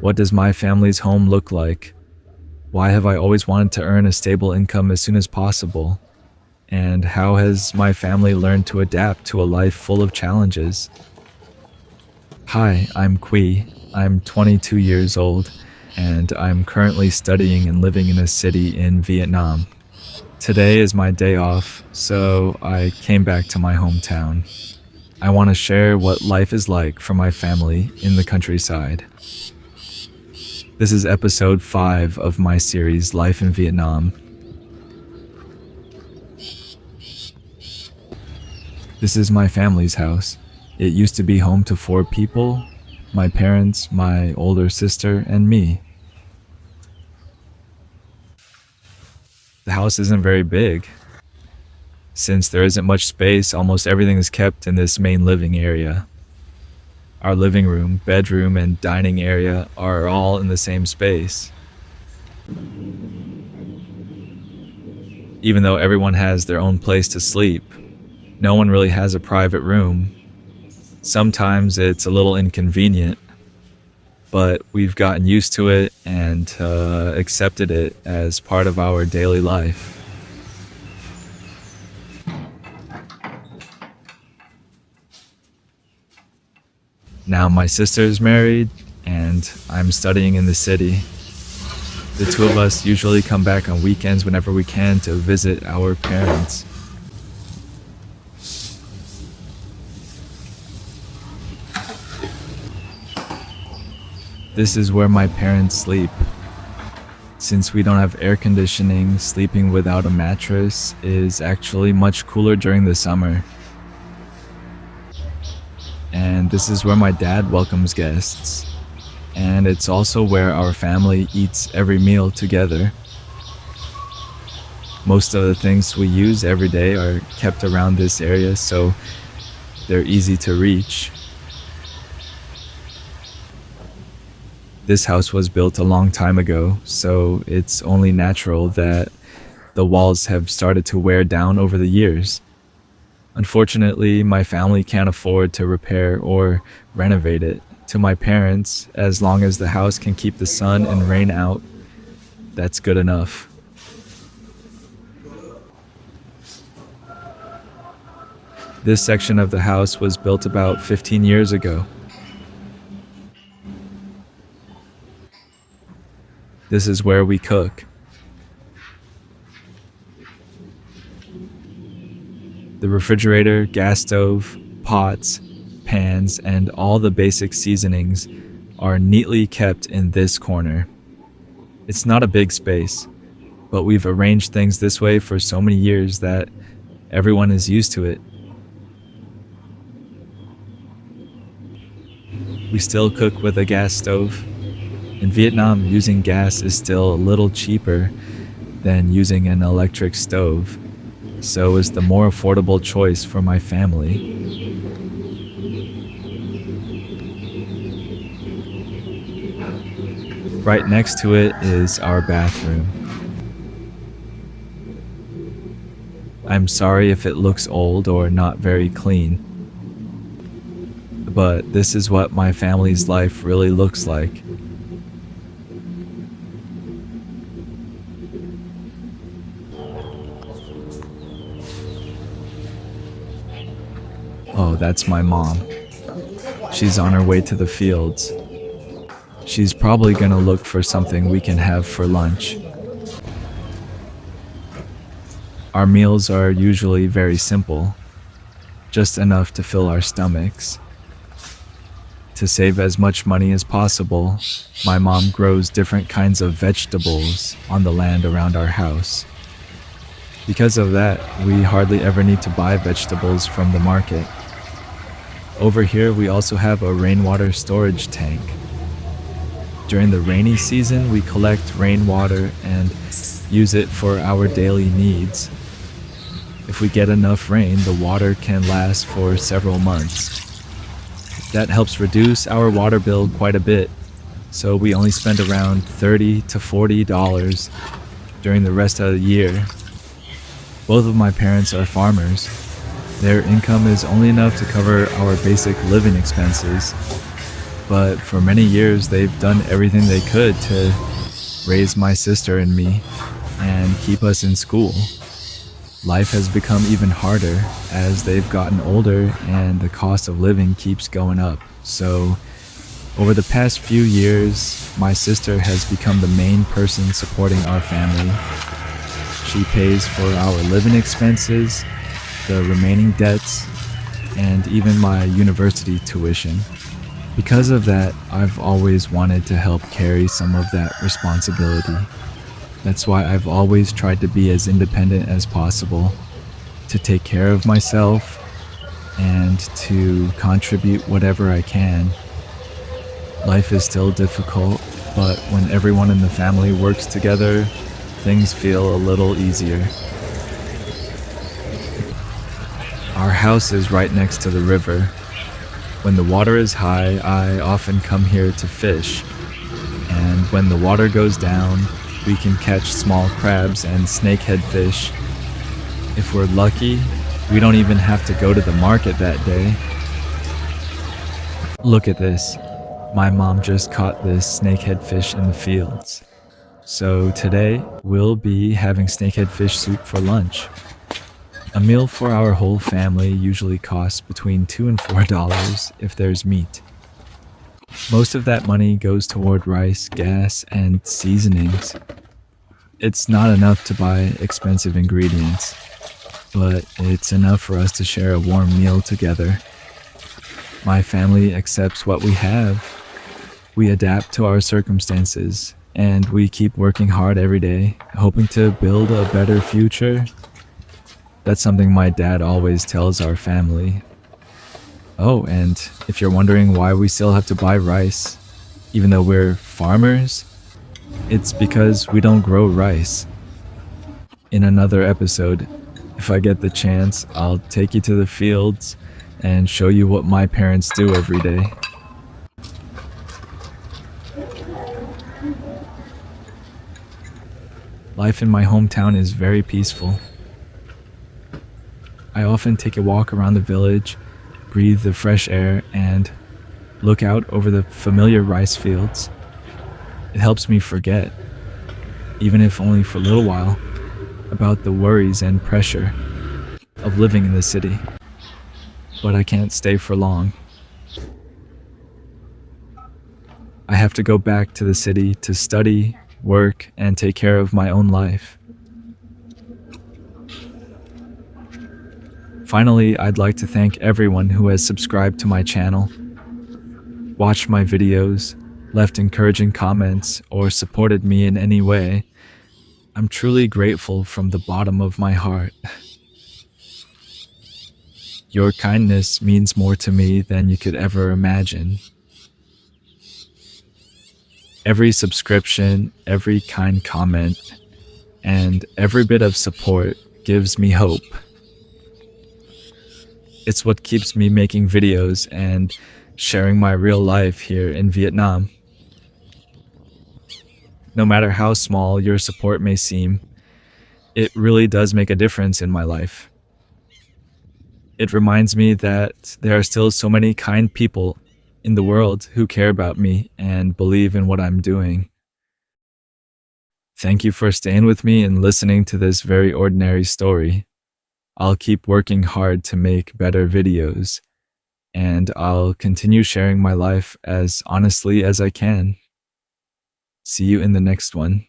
What does my family's home look like? Why have I always wanted to earn a stable income as soon as possible? And how has my family learned to adapt to a life full of challenges? Hi, I'm Quy. I'm 22 years old, and I'm currently studying and living in a city in Vietnam. Today is my day off, so I came back to my hometown. I want to share what life is like for my family in the countryside. This is episode 5 of my series, Life in Vietnam. This is my family's house. It used to be home to 4 people: my parents, my older sister, and me. The house isn't very big. Since there isn't much space, almost everything is kept in this main living area. Our living room, bedroom, and dining area are all in the same space. Even though everyone has their own place to sleep, no one really has a private room. Sometimes it's a little inconvenient, but we've gotten used to it and accepted it as part of our daily life. Now my sister's married, and I'm studying in the city. The two of us usually come back on weekends whenever we can to visit our parents. This is where my parents sleep. Since we don't have air conditioning, sleeping without a mattress is actually much cooler during the summer. And this is where my dad welcomes guests. And it's also where our family eats every meal together. Most of the things we use every day are kept around this area, so they're easy to reach. This house was built a long time ago, so it's only natural that the walls have started to wear down over the years. Unfortunately, my family can't afford to repair or renovate it. To my parents, as long as the house can keep the sun and rain out, that's good enough. This section of the house was built about 15 years ago. This is where we cook. The refrigerator, gas stove, pots, pans, and all the basic seasonings are neatly kept in this corner. It's not a big space, but we've arranged things this way for so many years that everyone is used to it. We still cook with a gas stove. In Vietnam, using gas is still a little cheaper than using an electric stove, so it's the more affordable choice for my family. Right next to it is our bathroom. I'm sorry if it looks old or not very clean, but this is what my family's life really looks like. Oh, that's my mom. She's on her way to the fields. She's probably gonna look for something we can have for lunch. Our meals are usually very simple, just enough to fill our stomachs. To save as much money as possible, my mom grows different kinds of vegetables on the land around our house. Because of that, we hardly ever need to buy vegetables from the market. Over here, we also have a rainwater storage tank. During the rainy season, we collect rainwater and use it for our daily needs. If we get enough rain, the water can last for several months. That helps reduce our water bill quite a bit, so we only spend around $30 to $40 during the rest of the year. Both of my parents are farmers. Their income is only enough to cover our basic living expenses, but for many years they've done everything they could to raise my sister and me and keep us in school. Life has become even harder as they've gotten older and the cost of living keeps going up. So, over the past few years, my sister has become the main person supporting our family. She pays for our living expenses, the remaining debts, and even my university tuition. Because of that, I've always wanted to help carry some of that responsibility. That's why I've always tried to be as independent as possible, to take care of myself, and to contribute whatever I can. Life is still difficult, but when everyone in the family works together, things feel a little easier. Our house is right next to the river. When the water is high, I often come here to fish, and when the water goes down, we can catch small crabs and snakehead fish. If we're lucky, we don't even have to go to the market that day. Look at this. My mom just caught this snakehead fish in the fields. So today, we'll be having snakehead fish soup for lunch. A meal for our whole family usually costs between $2 and $4 if there's meat. Most of that money goes toward rice, gas, and seasonings. It's not enough to buy expensive ingredients, but it's enough for us to share a warm meal together. My family accepts what we have. We adapt to our circumstances, and we keep working hard every day, hoping to build a better future. That's something my dad always tells our family. Oh, and if you're wondering why we still have to buy rice, even though we're farmers, it's because we don't grow rice. In another episode, if I get the chance, I'll take you to the fields and show you what my parents do every day. Life in my hometown is very peaceful. I often take a walk around the village, breathe the fresh air, and look out over the familiar rice fields. It helps me forget, even if only for a little while, about the worries and pressure of living in the city. But I can't stay for long. I have to go back to the city to study, work, and take care of my own life. Finally, I'd like to thank everyone who has subscribed to my channel, watched my videos, left encouraging comments, or supported me in any way. I'm truly grateful from the bottom of my heart. Your kindness means more to me than you could ever imagine. Every subscription, every kind comment, and every bit of support gives me hope. It's what keeps me making videos and sharing my real life here in Vietnam. No matter how small your support may seem, it really does make a difference in my life. It reminds me that there are still so many kind people in the world who care about me and believe in what I'm doing. Thank you for staying with me and listening to this very ordinary story. I'll keep working hard to make better videos, and I'll continue sharing my life as honestly as I can. See you in the next one.